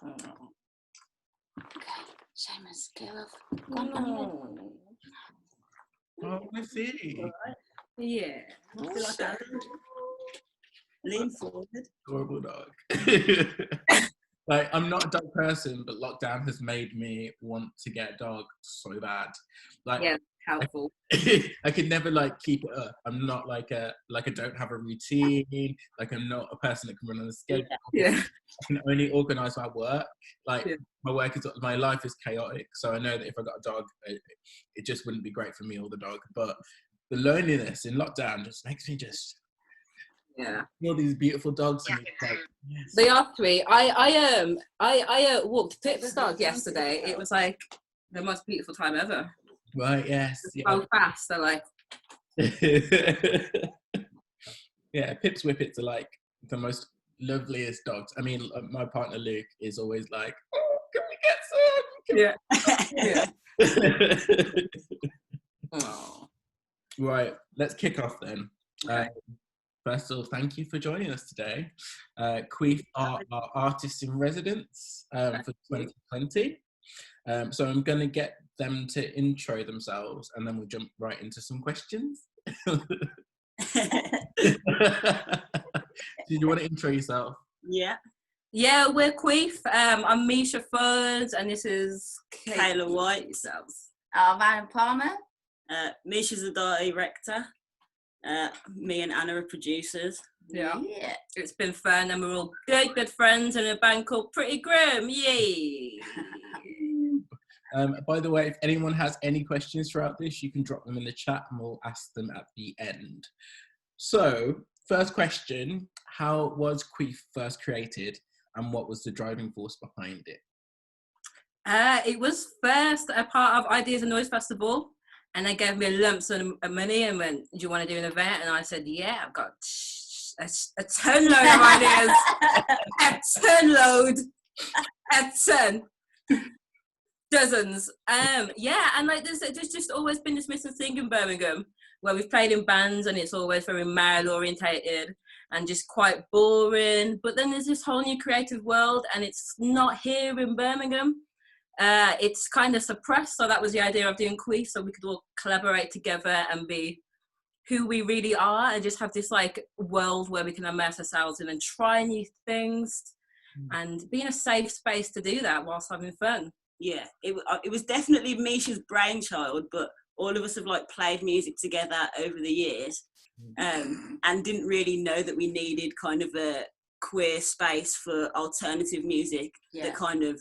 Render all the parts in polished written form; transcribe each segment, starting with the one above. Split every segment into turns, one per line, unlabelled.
Okay, Seamus, get off. Go on.
Oh, I see.
Right. Yeah. I feel like I lean forward.
Adorable dog. Like, I'm not a dog person, but lockdown has made me want to get a dog so bad. Like,
Yeah, helpful.
I could never like keep it up. I'm not like I don't have a routine. Like, I'm not a person that can run on a schedule.
Yeah.
I can only organise my work. Like,
Yeah.
my life is chaotic. So I know that if I got a dog, it just wouldn't be great for me or the dog. But the loneliness in lockdown just makes me just.
Yeah.
All these beautiful dogs. And like, yes.
They are sweet. I walked Pip's dog yesterday. It was like the most beautiful time ever.
Right, yes.
So fast. They're like.
Yeah, Pips Whippets are like the most loveliest dogs. I mean, my partner Luke is always like, oh, can we get some?
Yeah. Oh.
Right, let's kick off then.
Okay.
First of all, thank you for joining us today. Queef are our artists in residence for 2020. So I'm going to get them to intro themselves and then we'll jump right into some questions. Did you want to intro yourself?
Yeah. Yeah, we're Queef. I'm Misha Furns and this is Kayla White.
Van Palmer.
Misha's the director. Me and Anna are producers.
Yeah.
It's been fun and we're all good friends in a band called Pretty Grim. Yay!
By the way, if anyone has any questions throughout this, you can drop them in the chat and we'll ask them at the end. So, first question, how was Queef first created and what was the driving force behind it?
It was first a part of Ideas and Noise Festival. And they gave me a lump sum of money and went, do you want to do an event? And I said, yeah, I've got a ton load of ideas. A ton load. A ton. Dozens. Yeah, and like there's just always been this missing thing in Birmingham where we've played in bands and it's always very male orientated and just quite boring. But then there's this whole new creative world and it's not here in Birmingham. It's kind of suppressed, so that was the idea of doing Queef, so we could all collaborate together and be who we really are and just have this like world where we can immerse ourselves in and try new things and be in a safe space to do that whilst having fun. Yeah, it was definitely Misha's brainchild, but all of us have like played music together over the years and didn't really know that we needed kind of a queer space for alternative music that kind of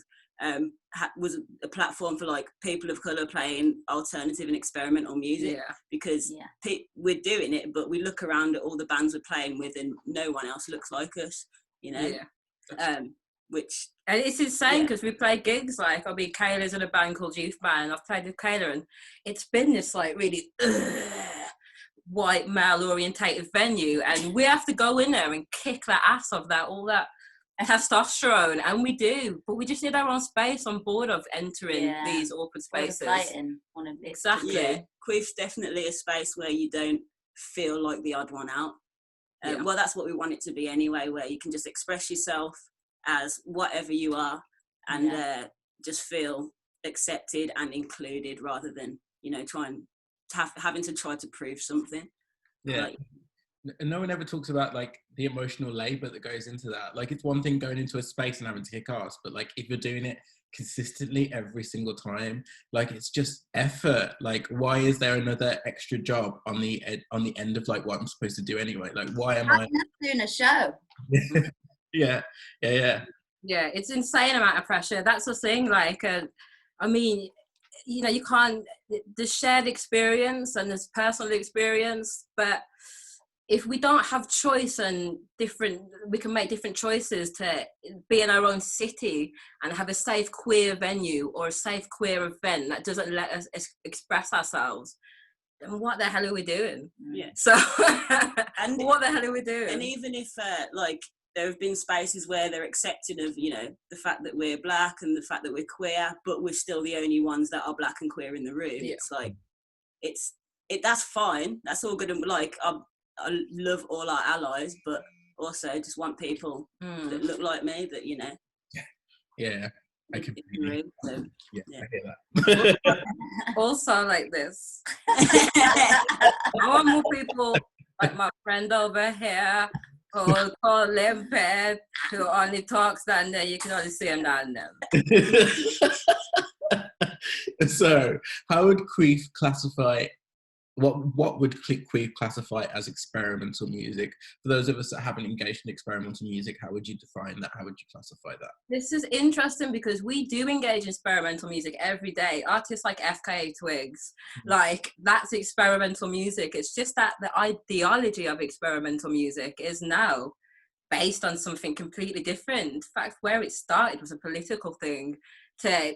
was a platform for like people of colour playing alternative and experimental music because we're doing it, but we look around at all the bands we're playing with and no one else looks like us, you know. Which and it's insane because we play gigs like Kayla's in a band called Youth Band. I've played with Kayla and it's been this like really white male orientated venue and we have to go in there and kick the ass of that all that testosterone, and we do, but we just need our own space on board of entering these awkward spaces. Exactly. Yeah, Queef's definitely a space where you don't feel like the odd one out. Well, that's what we want it to be anyway, where you can just express yourself as whatever you are and just feel accepted and included rather than, you know, having to try to prove something.
Yeah. And no one ever talks about like the emotional labor that goes into that. Like it's one thing going into a space and having to kick ass, but like if you're doing it consistently every single time, like it's just effort. Like why is there another extra job on the end of like what I'm supposed to do anyway? Like why am I
doing a show?
Yeah,
it's insane amount of pressure. That's the thing. Like I mean, you know, you can't, the shared experience and this personal experience, but if we don't have choice and we can make different choices to be in our own city and have a safe queer venue or a safe queer event that doesn't let us express ourselves, then what the hell are we doing? Yeah. So, and what the hell are we doing? And even if like there have been spaces where they're accepting of, you know, the fact that we're black and the fact that we're queer, but we're still the only ones that are black and queer in the room. Yeah. It's like, that's fine. That's all good. And like, I love all our allies, but also just want people that look like me, that, you know.
Yeah, I completely.
So,
Yeah,
yeah.
I hear that.
Also like this. I want more people like my friend over here who call limpid, who only talks down there. You can only see him down there.
So, how would Queef classify? What would Queef classify as experimental music? For those of us that haven't engaged in experimental music, how would you define that? How would you classify that?
This is interesting because we do engage in experimental music every day. Artists like FKA Twigs, like that's experimental music. It's just that the ideology of experimental music is now based on something completely different. In fact, where it started was a political thing to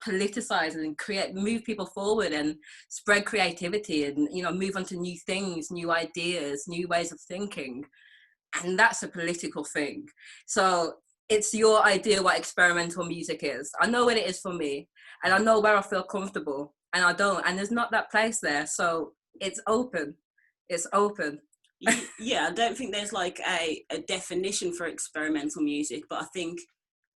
politicize and move people forward and spread creativity and, you know, move on to new things, new ideas, new ways of thinking. And that's a political thing. So it's your idea what experimental music is. I know what it is for me, and I know where I feel comfortable, and I don't, and there's not that place there. So it's open. It's open.
Yeah, I don't think there's like a definition for experimental music, but I think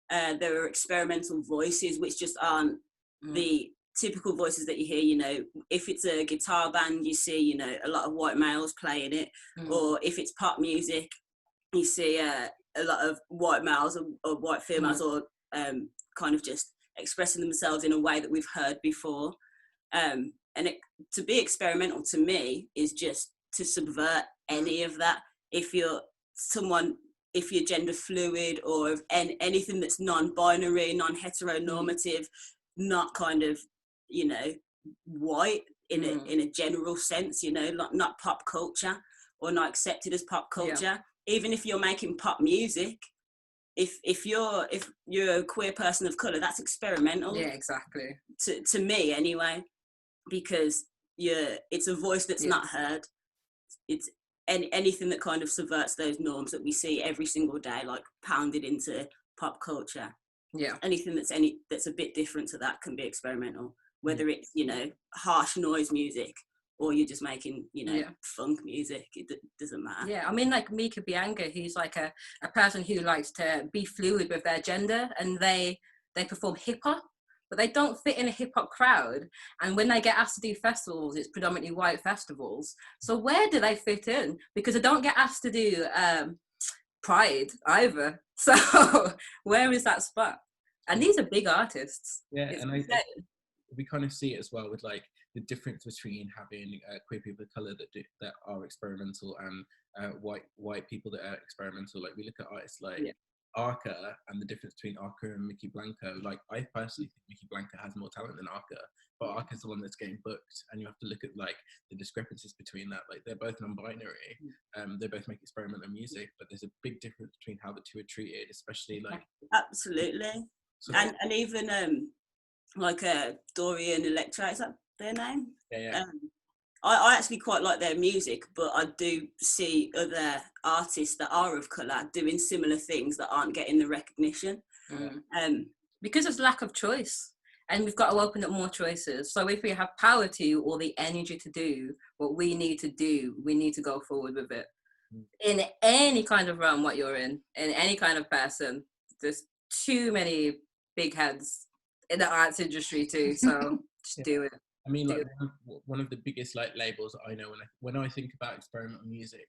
there are experimental voices which just aren't the typical voices that you hear. You know, if it's a guitar band, you see, you know, a lot of white males playing it, or if it's pop music, you see a lot of white males or white females, or kind of just expressing themselves in a way that we've heard before. And to be experimental to me is just to subvert any of that. If you're gender fluid, or anything that's non-binary, non-heteronormative, not kind of, you know, white in a general sense, you know, not pop culture or not accepted as pop culture. Even if you're making pop music, if you're a queer person of color, that's experimental.
Yeah, exactly.
To me anyway, because it's a voice that's not heard. It's anything that kind of subverts those norms that we see every single day, like pounded into pop culture.
Yeah.
Anything that's a bit different to that can be experimental, whether it's, you know, harsh noise music, or you're just making, you know, funk music. It doesn't matter.
Yeah, I mean, like Mika Bianca, who's like a person who likes to be fluid with their gender, and they perform hip hop, but they don't fit in a hip hop crowd. And when they get asked to do festivals, it's predominantly white festivals. So where do they fit in? Because they don't get asked to do Pride either. So where is that spot? And these are big artists.
Yeah, and we kind of see it as well with like the difference between having queer people of color that are experimental and white people that are experimental. Like we look at artists like Arca, and the difference between Arca and Mickey Blanco. Like I personally think Mickey Blanco has more talent than Arca, but Arca's the one that's getting booked, and you have to look at like the discrepancies between that. Like they're both non-binary, they both make experimental music, but there's a big difference between how the two are treated, especially like
absolutely. So and even like Dorian Electra, is that their name?
Yeah.
I actually quite like their music, but I do see other artists that are of colour doing similar things that aren't getting the recognition.
Because of lack of choice. And we've got to open up more choices. So if we have power to, or the energy to do what we need to do, we need to go forward with it. In any kind of realm, what you're in any kind of person, there's too many big heads in the arts industry too. So just do it.
I mean, like one of the biggest like labels that I know when I think about experimental music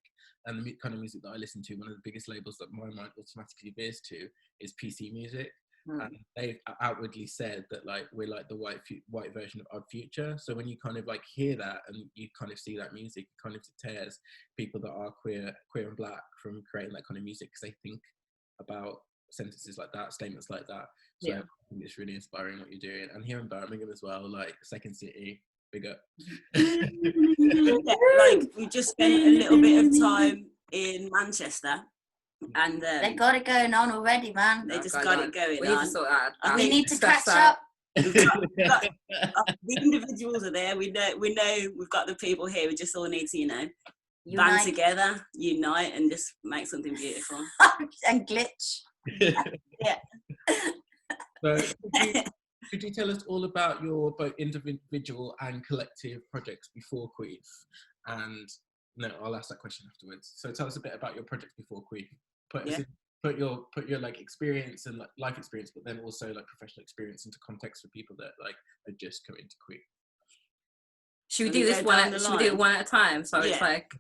and the kind of music that I listen to, one of the biggest labels that my mind automatically veers to is PC Music. And they've outwardly said that like we're like the white version of Odd Future. So when you kind of like hear that and you kind of see that music, it kind of deters people that are queer and black from creating that kind of music, because they think about sentences like that, statements like that. So I think it's really inspiring what you're doing. And here in Birmingham as well, like Second City, big up.
Like we just spent a little bit of time in Manchester, and
they got it going on already, man.
They just got it going on.
We need to sort out.
We need to catch up.
The individuals are there. We know we've got the people here. We just all need to, you know, band together, unite, and just make something beautiful.
And glitch.
Yeah.
So could you tell us all about your both individual and collective projects before Que.E.F? And no, I'll ask that question afterwards. So tell us a bit about your projects before Que.E.F. Put us in put your like experience and like life experience, but then also like professional experience into context for people that like are just coming to Queef.
Should we do this one? Should we do it one at a time? So it's like,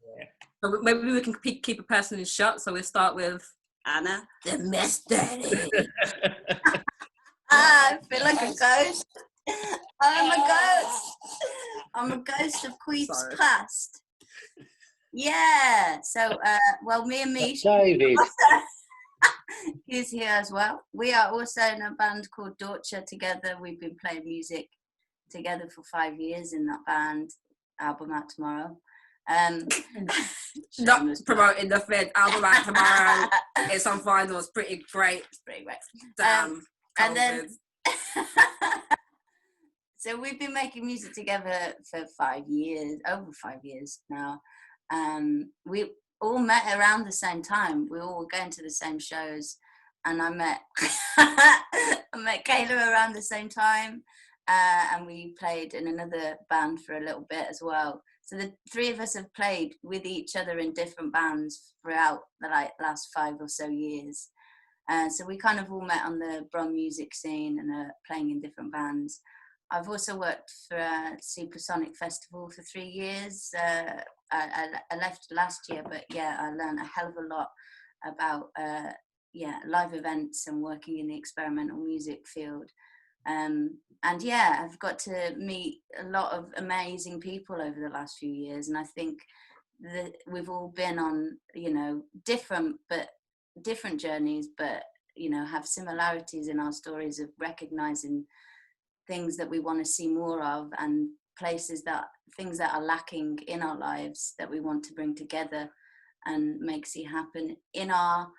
maybe we can keep a person in shot. So we'll start with
Anna,
the mystery.
I feel like a ghost. I'm a ghost. I'm a ghost of Queef's past. Yeah. So, well, me and Mish,
David.
he's here as well. We are also in a band called Dorcha together. We've been playing music together for 5 years in that band. Album out tomorrow.
Not promoting the fifth album out tomorrow. It's on vinyl. It's pretty great.
It's pretty great.
Damn.
And then, so we've been making music together for 5 years, over 5 years now. We all met around the same time. We all were going to the same shows, and I met Kayla around the same time, and we played in another band for a little bit as well. So the three of us have played with each other in different bands throughout the last 5 or so years. So we kind of all met on the Brum music scene and playing in different bands. I've also worked for Supersonic Festival for 3 years. I left last year, but yeah, I learned a hell of a lot about live events and working in the experimental music field. And yeah, I've got to meet a lot of amazing people over the last few years, and I think that we've all been on, different journeys, but have similarities in our stories of recognizing things that we want to see more of, and things that are lacking in our lives that we want to bring together and make see happen in our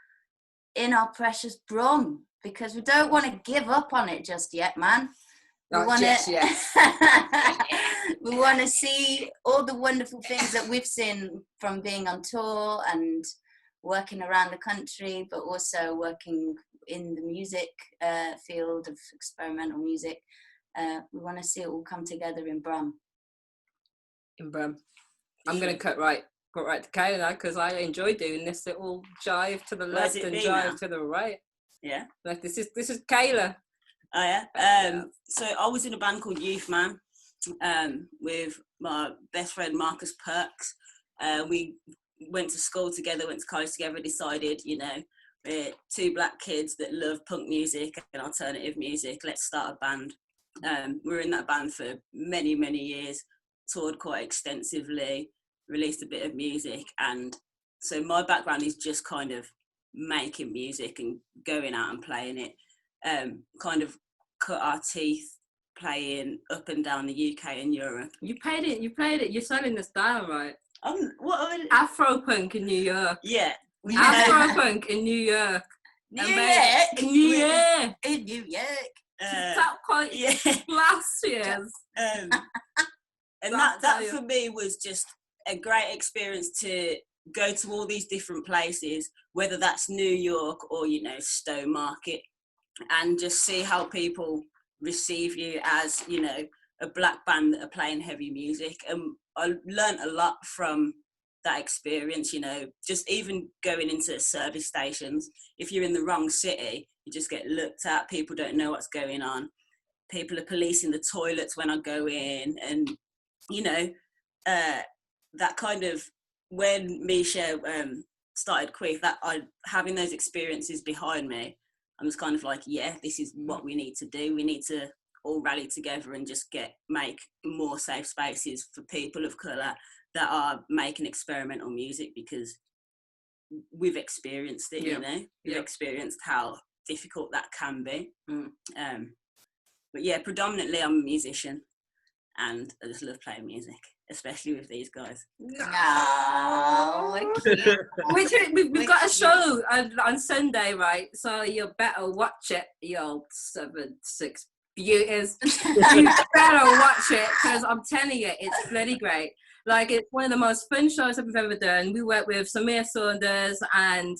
precious Brum, because we don't want to give up on it just yet, man. We want to see all the wonderful things that we've seen from being on tour and working around the country, but also working in the music field of experimental music. We want to see it all come together in Brum.
I'm going to cut right to Kayla now, because I enjoy doing this little jive to the left and jive to the right.
Yeah.
Like this is Kayla.
Oh yeah. So I was in a band called Youth Man, with my best friend Marcus Perks. We went to school together, went to college together, decided, we're two black kids that love punk music and alternative music. Let's start a band. We were in that band for many, many years, toured quite extensively, released a bit of music. And so my background is just kind of making music and going out and playing it. Kind of cut our teeth playing up and down the UK and Europe.
You played it, you're selling this down, right?
Afro
punk in New York.
Yeah.
Afro punk in New York.
New York.
In New York.
In New York.
That quite last year's.
And that for me was just a great experience to go to all these different places, whether that's New York or, Stone Market, and just see how people receive you as, a black band that are playing heavy music. And I learned a lot from that experience, just even going into service stations. If you're in the wrong city, you just get looked at. People don't know what's going on. People are policing the toilets when I go in. And, that kind of, when Misha started Queef, having those experiences behind me, I was kind of like, yeah, this is what we need to do. We need to all rally together and just make more safe spaces for people of colour that are making experimental music, because we've experienced it, We've experienced how difficult that can be. But yeah, predominantly I'm a musician and I just love playing music, especially with these guys.
No,
we've got a show on Sunday, right? So you better watch it, you old 7'6" beauties. You better watch it, because I'm telling you, it's bloody great. Like, it's one of the most fun shows that we've ever done. We work with Samir Saunders and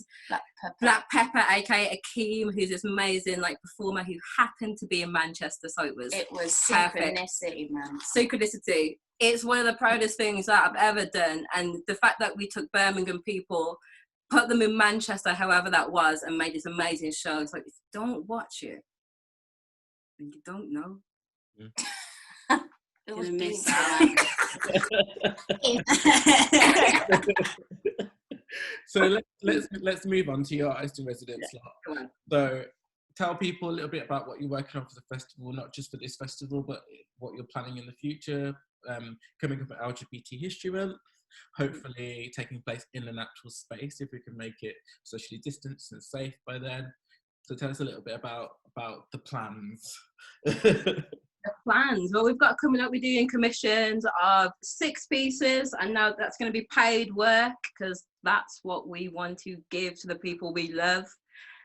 Black Pepper, aka Akeem, who's this amazing performer who happened to be in Manchester, so it was perfect.
Synchronicity, man.
Synchronicity. It's one of the proudest things that I've ever done, and the fact that we took Birmingham people put them in Manchester, however that was, and made this amazing show. It's like, if you don't watch it, then you don't know.
It was
Gonna miss
So let's move on to your artist in residence lot. So tell people a little bit about what you're working on for the festival, not just for this festival, but what you're planning in the future. Coming up at LGBT History Month, hopefully taking place in an actual space if we can make it socially distanced and safe by then. So tell us a little bit about the plans.
The plans, well, we've got coming up, we're doing commissions of 6 pieces, and now that's going to be paid work, because that's what we want to give to the people we love.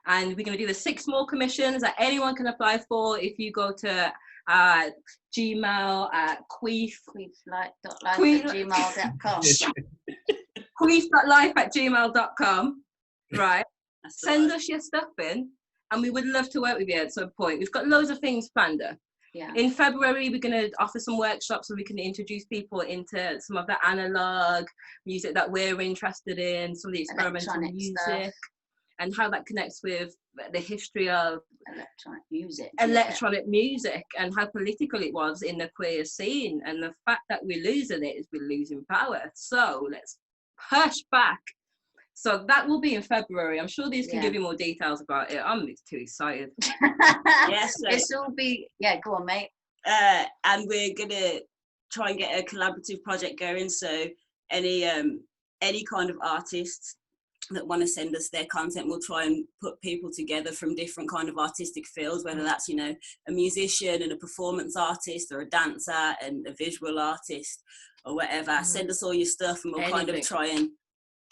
And we're going to do the 6 more commissions that anyone can apply for. If you go to Gmail at Queef,
queeflife.life@gmail.com.
queef.life@gmail.com, right? Send us your stuff in, and we would love to work with you at some point. We've got loads of things planned up.
Yeah.
In February, we're going to offer some workshops so we can introduce people into some of the analog music that we're interested in, some of the experimental
Electronic
music
stuff.
And how that connects with the history of
electronic
music and how political it was in the queer scene. And the fact that we're losing it is we're losing power. So let's push back. So that will be in February. I'm sure these can give you more details about it. I'm too excited.
Yes,
this will be, go on, mate.
And we're gonna try and get a collaborative project going. So any kind of artists that want to send us their content, we'll try and put people together from different kind of artistic fields, whether that's, you know, a musician and a performance artist, or a dancer and a visual artist, or whatever. Send us all your stuff, and we'll kind of try and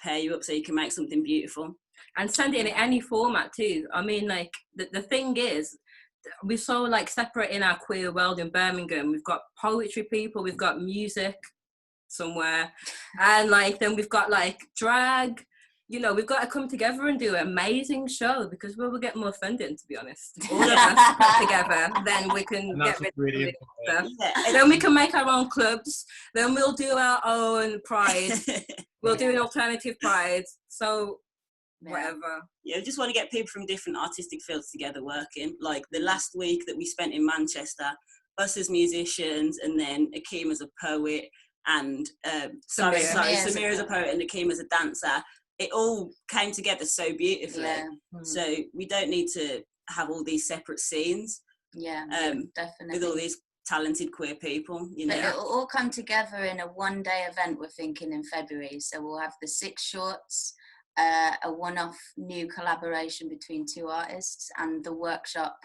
pair you up so you can make something beautiful. And send it in any format too. I mean, like, the thing is, we're so like separate in our queer world in Birmingham. We've got poetry people, we've got music somewhere, and like then we've got like drag. You know, we've got to come together and do an amazing show, because we'll get more funding, to be honest. All of us come together, then we can get rid of stuff. And then we can make our own clubs. Then we'll do our own pride. We'll do an alternative pride. So whatever. Yeah, we just want to get people from different artistic fields together working. Like the last week that we spent in Manchester, us as musicians, and then Akeem as a poet, and Samir as a poet, and Akeem as a dancer. It all came together so beautifully. So we don't need to have all these separate scenes.
Definitely.
With all these talented queer people, you know.
But it'll all come together in a one-day event, we're thinking, in February. So we'll have the 6 shorts, a one-off new collaboration between 2 artists, and the workshop,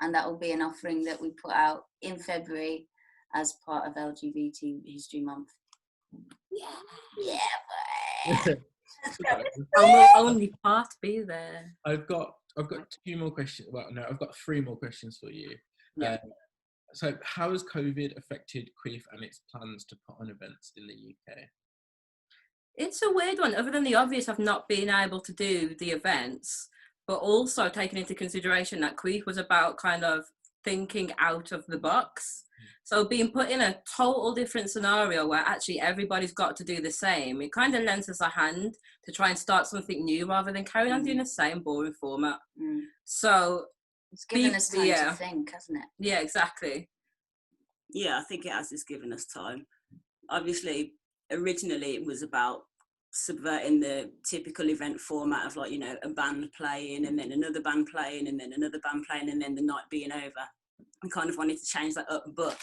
and that will be an offering that we put out in February as part of LGBT History Month.
I'll only part be there.
I've got 2 more questions. Well, no, I've got 3 more questions for you. So how has COVID affected Queef and its plans to put on events in the UK?
It's a weird one, other than the obvious of not being able to do the events, but also taking into consideration that Queef was about kind of thinking out of the box. So being put in a total different scenario where actually everybody's got to do the same, it kind of lends us a hand to try and start something new rather than carry on doing the same boring format. So
it's given us time to think, hasn't it?
Yeah, exactly.
Yeah, I think it has just given us time. Obviously, originally it was about subverting the typical event format of, like, you know, a band playing and then another band playing and then another band playing and then the night being over. We kind of wanted to change that up, but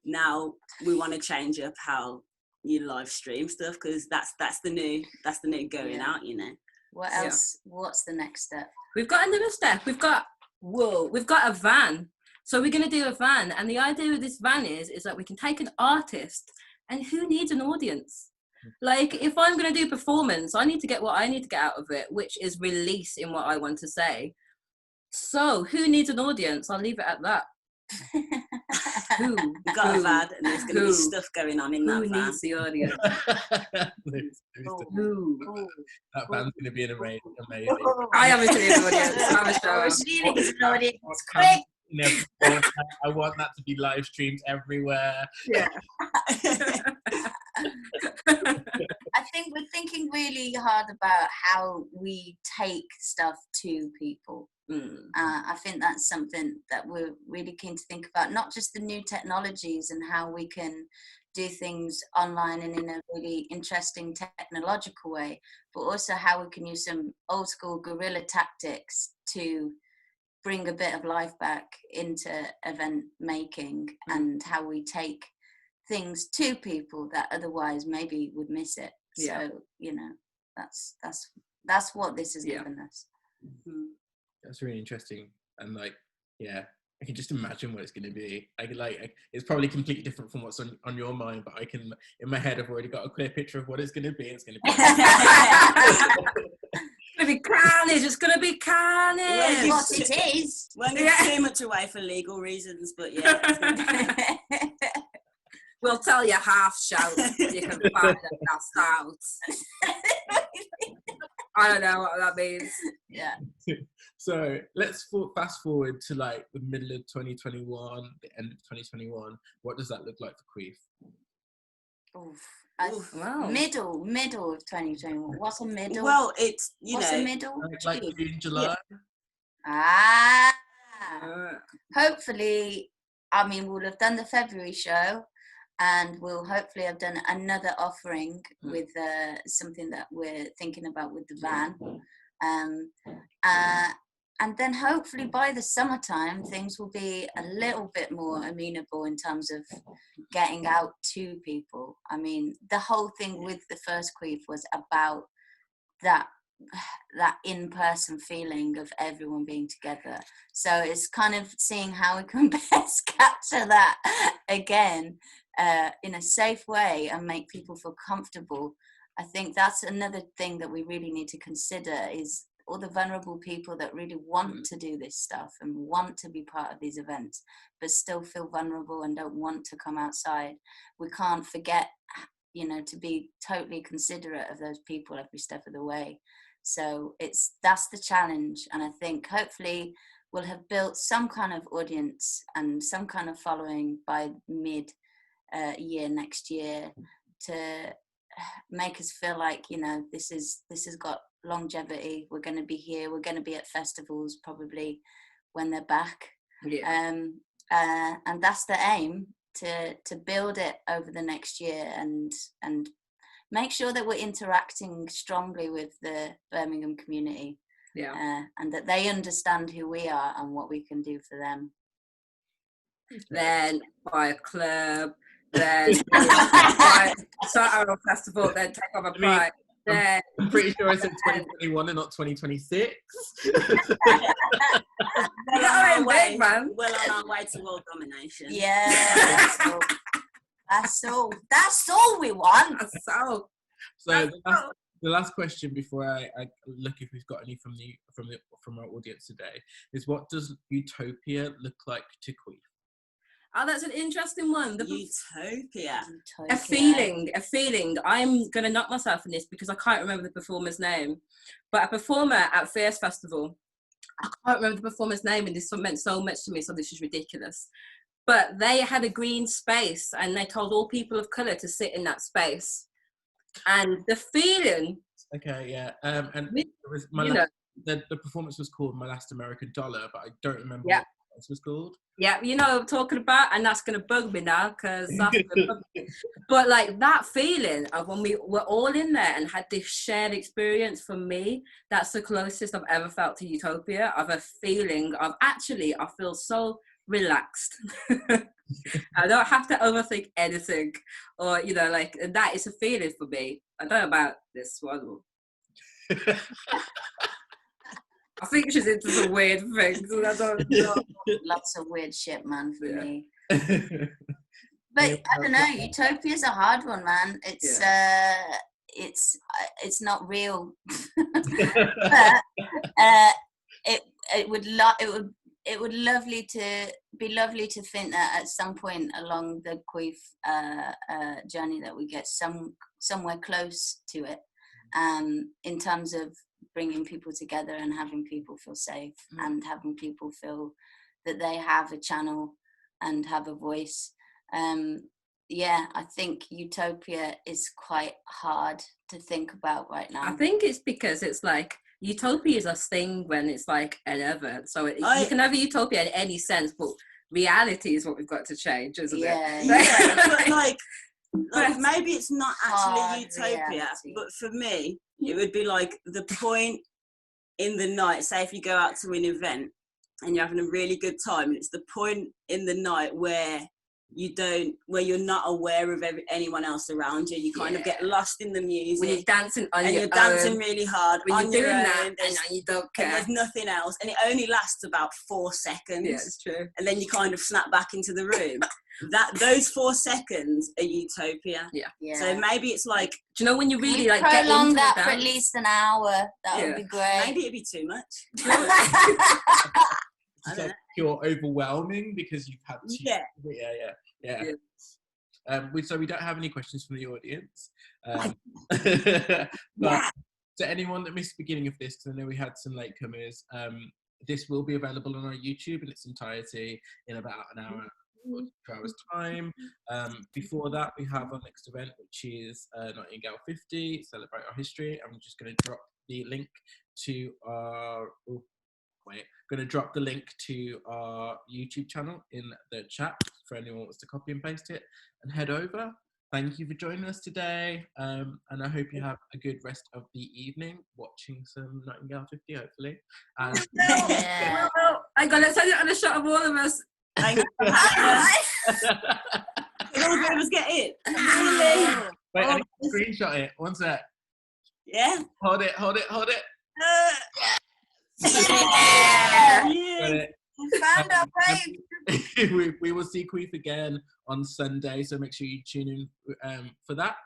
now we want to change up how you live stream stuff, because that's the new going out, you know.
What else? What's the next step?
We've got another step. We've got a van. So we're going to do a van, and the idea with this van is that we can take an artist, and who needs an audience? Like, if I'm going to do performance, I need to get what I need to get out of it, which is release in what I want to say. So who needs an audience? I'll leave it at that. Who?
We've got a van, and there's going to be stuff going on in that van.
Who needs the audience? Who?
That van's going to be amazing.
I haven't seen an audience. I'm a show.
It's quick.
I want that to be live streamed everywhere.
I think we're thinking really hard about how we take stuff to people. I think that's something that we're really keen to think about, not just the new technologies and how we can do things online and in a really interesting technological way, but also how we can use some old school guerrilla tactics to bring a bit of life back into event making, and how we take things to people that otherwise maybe would miss it. So, you know, that's what this has given us.
That's really interesting. And like, yeah, I can just imagine what it's going to be. It's probably completely different from what's on your mind, but I can, in my head, I've already got a clear picture of what it's going to be. It's going to be
It's gonna be carnage. It's gonna be carnage.
Well,
What it is.
Won't give too much away for legal reasons, but yeah.
We'll tell you half shout. You can find it cast out. I don't know what that means.
Yeah.
So let's fast forward to like the middle of 2021, the end of 2021. What does that look like for Queef?
Wow.
Middle of 2021. What's a middle?
Well, it's,
What's a middle?
Like June, July?
Ah. Hopefully, I mean, we'll have done the February show, and we'll hopefully have done another offering with something that we're thinking about with the van. And then hopefully by the summertime, things will be a little bit more amenable in terms of getting out to people. I mean, the whole thing with the first Queef was about that in-person feeling of everyone being together. So it's kind of seeing how we can best capture that again in a safe way and make people feel comfortable. I think that's another thing that we really need to consider, is all the vulnerable people that really want to do this stuff and want to be part of these events, but still feel vulnerable and don't want to come outside. We can't forget, you know, to be totally considerate of those people every step of the way. So that's the challenge. And I think hopefully we'll have built some kind of audience and some kind of following by mid year next year to make us feel like, you know, this has got longevity. We're going to be here. We're going to be at festivals probably when they're back. And that's the aim, to build it over the next year and make sure that we're interacting strongly with the Birmingham community, and that they understand who we are and what we can do for them.
Then buy a club, then buy a festival, then take over Pride.
I'm pretty sure I said 2021 and not 2026.
Well
man.
Well on our way to world domination.
Yeah, that's all we want.
So the last question before I look if we've got any from our audience today is, what does Utopia look like to Queef?
Oh, that's an interesting one.
Utopia.
A feeling. I'm going to knock myself in this because I can't remember the performer's name. But a performer at Fierce Festival, I can't remember the performer's name, and this meant so much to me, so this is ridiculous. But they had a green space and they told all people of colour to sit in that space. And the feeling...
Okay, yeah. And
it
was the performance was called My Last American Dollar, but I don't remember what it was called.
Yeah, you know what I'm talking about, and that's going to bug me now, because but like that feeling of when we were all in there and had this shared experience, for me, that's the closest I've ever felt to Utopia, of a feeling of actually, I feel so relaxed. I don't have to overthink anything, or, you know, like, that is a feeling for me. I don't know about this one. I think she's into some weird things. I don't know.
Lots of weird shit, man, for me. But I don't know. Utopia's a hard one, man. It's not real. But it would be lovely to think that at some point along the Queef journey that we get somewhere close to it, in terms of bringing people together and having people feel safe and having people feel that they have a channel and have a voice. I think Utopia is quite hard to think about right now.
I think it's because it's like utopia is a thing when it's like an ever. So you can have a utopia in any sense, but reality is what we've got to change, isn't it?
Yeah, but like maybe it's not actually utopia,
reality.
but for me, it would be like the point in the night. Say if you go out to an event and you're having a really good time, and it's the point in the night where you're not aware of anyone else around you. You kind of get lost in the music.
When you're dancing on
and
your
you're dancing really hard
when
on
you're
your
doing
own,
that, and you don't care.
And there's nothing else, and it only lasts about 4 seconds.
Yeah, it's true.
And then you kind of snap back into the room. Those 4 seconds are utopia.
Yeah.
So maybe it's like,
do you know when you really
we
like get into
prolong
the
that
dance?
for at least an hour? That would be great.
maybe it'd be too much.
It's like pure overwhelming because you've had to. Yeah. So we don't have any questions from the audience. But to anyone that missed the beginning of this, because I know we had some latecomers, this will be available on our YouTube in its entirety in about an hour or 2 hours time. Before that, we have our next event, which is Nightingale 50, Celebrate Our History. I'm just going to drop the link to our... going to drop the link to our YouTube channel in the chat for anyone who wants to copy and paste it and head over. Thank you for joining us today, and I hope you have a good rest of the evening watching some Nightingale 50, hopefully. And
I gotta send it on a shot of all of us.
Thank you. Can all three of us get it? Really?
Wait, I need to screenshot it. One sec.
Yeah.
Hold it.
Yeah. Found our page.
We will see Queef again on Sunday, so make sure you tune in for that.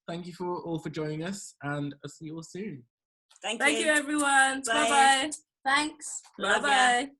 Thank you all for joining us, and I'll see you all soon.
Thank
you, everyone. Bye bye.
Thanks.
Bye bye.